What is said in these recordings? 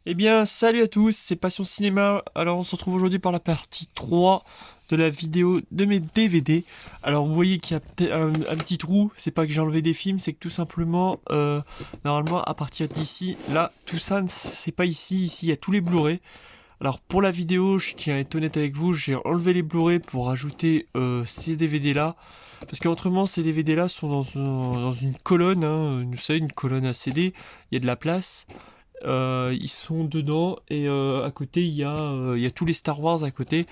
Eh bien, salut à tous, c'est Passion Cinéma. Alors, on se retrouve aujourd'hui par la partie 3 de la vidéo de mes DVD. Alors, vous voyez qu'il y a peut-être un petit trou, c'est pas que j'ai enlevé des films, c'est que tout simplement, normalement, à partir d'ici, là, tout ça, c'est pas ici. Ici, il y a tous les Blu-ray. Alors, pour la vidéo, je tiens à être honnête avec vous, j'ai enlevé les Blu-ray pour ajouter ces DVD-là. Parce qu'autrement, ces DVD-là sont dans une colonne, hein, vous savez, une colonne à CD, il y a de la place. Ils sont dedans et à côté il y a tous les Star Wars à côté.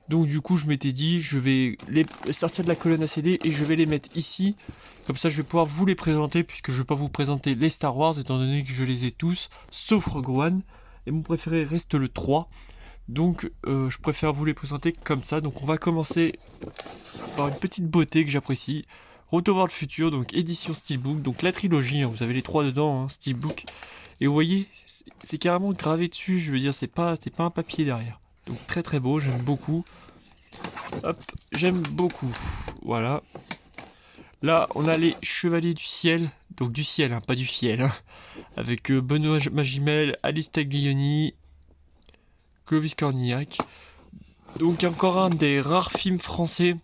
Donc du coup je m'étais dit je vais les sortir de la colonne à CD et je vais les mettre ici. Comme ça je vais pouvoir vous les présenter puisque je vais pas vous présenter les Star Wars étant donné que je les ai tous, sauf Rogue One. Et mon préféré reste le 3. Donc je préfère vous les présenter comme ça. Donc on va commencer par une petite beauté que j'apprécie. Retour vers le futur, donc édition Steelbook, donc la trilogie, hein, vous avez les trois dedans, hein, Steelbook. Et vous voyez, c'est carrément gravé dessus, je veux dire, c'est pas un papier derrière. Donc très très beau, j'aime beaucoup. Hop, j'aime beaucoup. Voilà. Là, on a les Chevaliers du Ciel, donc du ciel, hein, pas du fiel, hein, avec Benoît Magimel, Alice Taglioni, Clovis Cornillac. Donc encore un des rares films français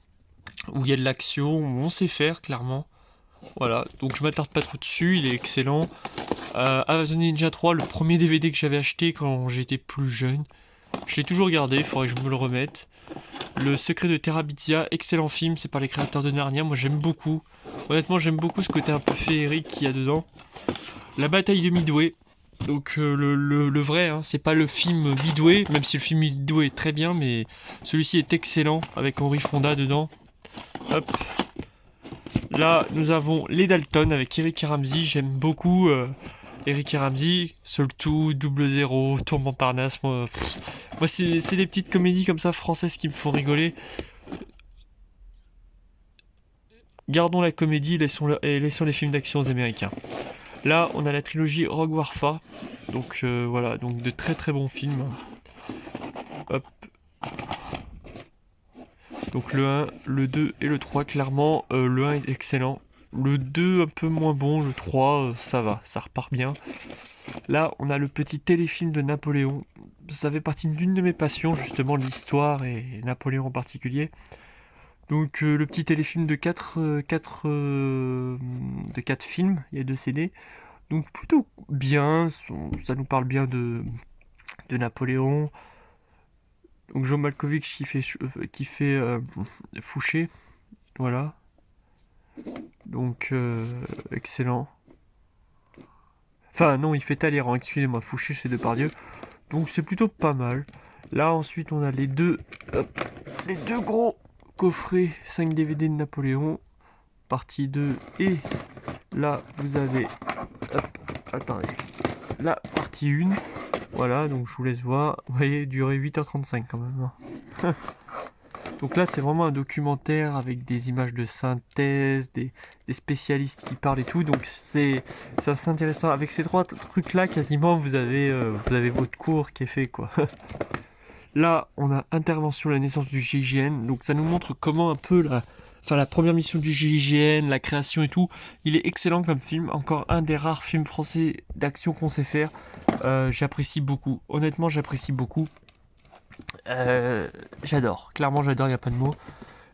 où il y a de l'action, où on sait faire, clairement. Voilà, donc je m'attarde pas trop dessus, il est excellent. Amazon Ninja 3, le premier DVD que j'avais acheté quand j'étais plus jeune. Je l'ai toujours gardé, il faudrait que je me le remette. Le secret de Terabithia, excellent film, c'est par les créateurs de Narnia, moi j'aime beaucoup. Honnêtement, j'aime beaucoup ce côté un peu féerique qu'il y a dedans. La bataille de Midway, donc le vrai, hein, c'est pas le film Midway, même si le film Midway est très bien, mais celui-ci est excellent, avec Henry Fonda dedans. Hop. Là, nous avons les Dalton avec Eric et Ramsey, j'aime beaucoup Eric et Ramsey, Seul Tout, Double Zéro, Tour Montparnasse, moi c'est des petites comédies comme ça françaises qui me font rigoler. Gardons la comédie et laissons les films d'action aux Américains. Là, on a la trilogie Rogue Warfa, donc voilà, donc de très très bons films. Hop. Donc le 1, le 2 et le 3, clairement, le 1 est excellent. Le 2 un peu moins bon, le 3 ça va, ça repart bien. Là, on a le petit téléfilm de Napoléon. Ça fait partie d'une de mes passions, justement, l'histoire et Napoléon en particulier. Donc le petit téléfilm de 4 films, il y a 2 CD. Donc plutôt bien, ça nous parle bien de Napoléon. Donc Jean Malkovich qui fait Fouché, voilà. Donc excellent. Enfin non, il fait Talleyrand, excusez-moi, Fouché c'est Depardieu. Donc c'est plutôt pas mal. Là ensuite on a les deux gros coffrets 5 DVD de Napoléon, partie 2. Et là vous avez, hop, attendez, la partie 1. Voilà, donc je vous laisse voir. Vous voyez, durée 8h35 quand même, hein. Donc là c'est vraiment un documentaire avec des images de synthèse, des spécialistes qui parlent et tout. Donc c'est assez intéressant. Avec ces trois trucs là quasiment vous avez votre cours qui est fait quoi. Là, on a Intervention, la naissance du GIGN. Donc ça nous montre comment un peu la première mission du GIGN, la création et tout. Il est excellent comme film. Encore un des rares films français d'action qu'on sait faire. J'apprécie beaucoup. Honnêtement, j'apprécie beaucoup. J'adore. Clairement, j'adore, il n'y a pas de mots.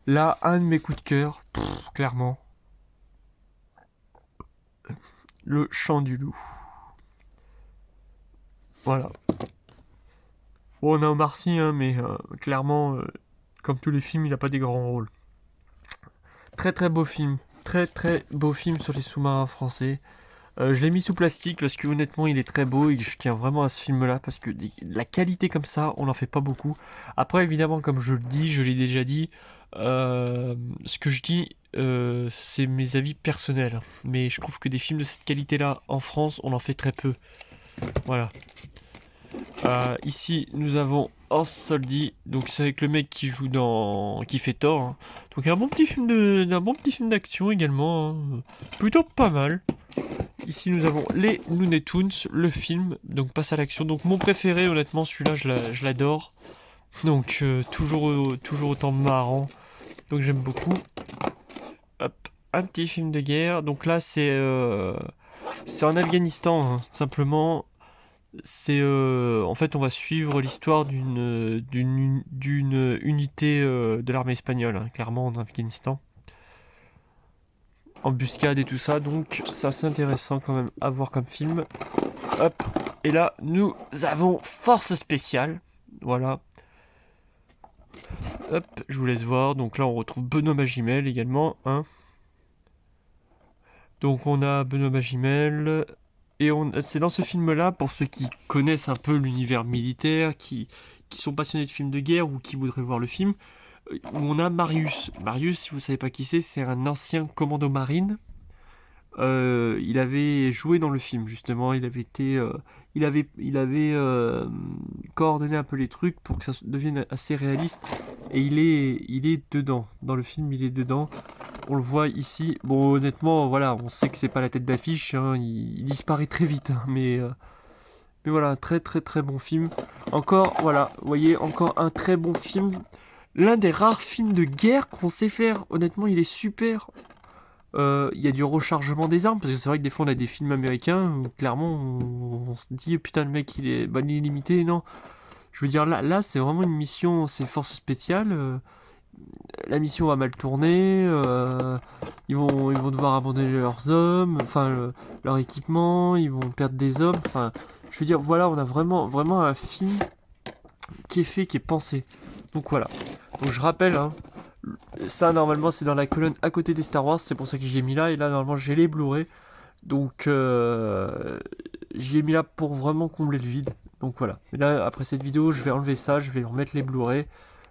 Là, un de mes coups de cœur, clairement. Le Chant du Loup. Voilà. Bon, on a Omar Sy, hein, mais clairement, comme tous les films, il n'a pas des grands rôles. Très très beau film. Très très beau film sur les sous-marins français. Je l'ai mis sous plastique parce que honnêtement il est très beau et je tiens vraiment à ce film là parce que la qualité comme ça on n'en fait pas beaucoup. Après évidemment comme je le dis, je l'ai déjà dit, ce que je dis c'est mes avis personnels. Mais je trouve que des films de cette qualité là en France on en fait très peu. Voilà. Ici, nous avons Hans Soldi, donc c'est avec le mec qui joue qui fait Thor, hein. Donc un bon petit film d'action également, hein. Plutôt pas mal. Ici, nous avons les Looney Tunes, le film, donc passe à l'action. Donc mon préféré, honnêtement, celui-là, je l'adore. Donc toujours autant marrant. Donc j'aime beaucoup. Hop, un petit film de guerre. Donc là, c'est en Afghanistan, hein, simplement. C'est en fait, on va suivre l'histoire d'une unité de l'armée espagnole, hein, clairement en Afghanistan. Embuscade et tout ça, donc c'est assez intéressant quand même à voir comme film. Hop, et là nous avons Force Spéciale, voilà. Hop, je vous laisse voir, donc là on retrouve Benoît Magimel également, hein. Donc on a Benoît Magimel, et c'est dans ce film-là, pour ceux qui connaissent un peu l'univers militaire, qui sont passionnés de films de guerre ou qui voudraient voir le film, où on a Marius. Marius, si vous savez pas qui c'est un ancien commando marine. Il avait joué dans le film justement, il avait coordonné un peu les trucs pour que ça devienne assez réaliste. Et il est dedans. Dans le film, il est dedans. On le voit ici. Bon, honnêtement, voilà, on sait que c'est pas la tête d'affiche, hein, il disparaît très vite, hein, mais voilà, très très très bon film. Encore, voilà, vous voyez, encore un très bon film. L'un des rares films de guerre qu'on sait faire. Honnêtement, il est super. Il y a du rechargement des armes, parce que c'est vrai que des fois on a des films américains où clairement on se dit putain le mec il est illimité. Non, je veux dire là c'est vraiment une mission, c'est force spéciale. La mission va mal tourner, ils vont devoir abandonner leurs hommes, enfin leur équipement, ils vont perdre des hommes. Enfin, je veux dire voilà, on a vraiment vraiment un film qui est fait, qui est pensé. Donc voilà. Donc je rappelle, hein, ça normalement c'est dans la colonne à côté des Star Wars, c'est pour ça que j'ai mis là, et là normalement j'ai les Blu-ray. Donc j'ai mis là pour vraiment combler le vide. Donc voilà. Et là après cette vidéo je vais enlever ça, je vais remettre les Blu-ray.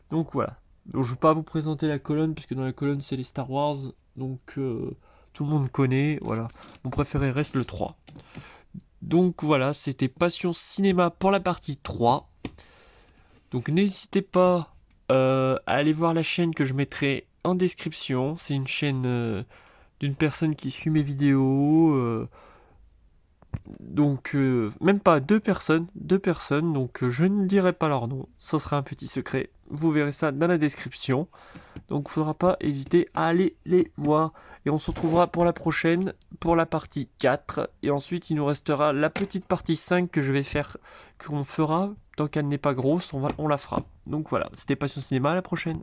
Donc voilà. Donc je ne vais pas vous présenter la colonne, puisque dans la colonne c'est les Star Wars. Donc tout le monde connaît. Voilà. Mon préféré reste le 3. Donc voilà, c'était Passion Cinéma pour la partie 3. Donc n'hésitez pas à aller voir la chaîne que je mettrai en description. C'est une chaîne d'une personne qui suit mes vidéos. Donc même pas deux personnes. Donc je ne dirai pas leur nom. Ce sera un petit secret. Vous verrez ça dans la description. Donc il ne faudra pas hésiter à aller les voir. Et on se retrouvera pour la prochaine, pour la partie 4. Et ensuite il nous restera la petite partie 5 que je vais faire, qu'on fera. Tant qu'elle n'est pas grosse, on la fera. Donc voilà, c'était Passion Cinéma, à la prochaine.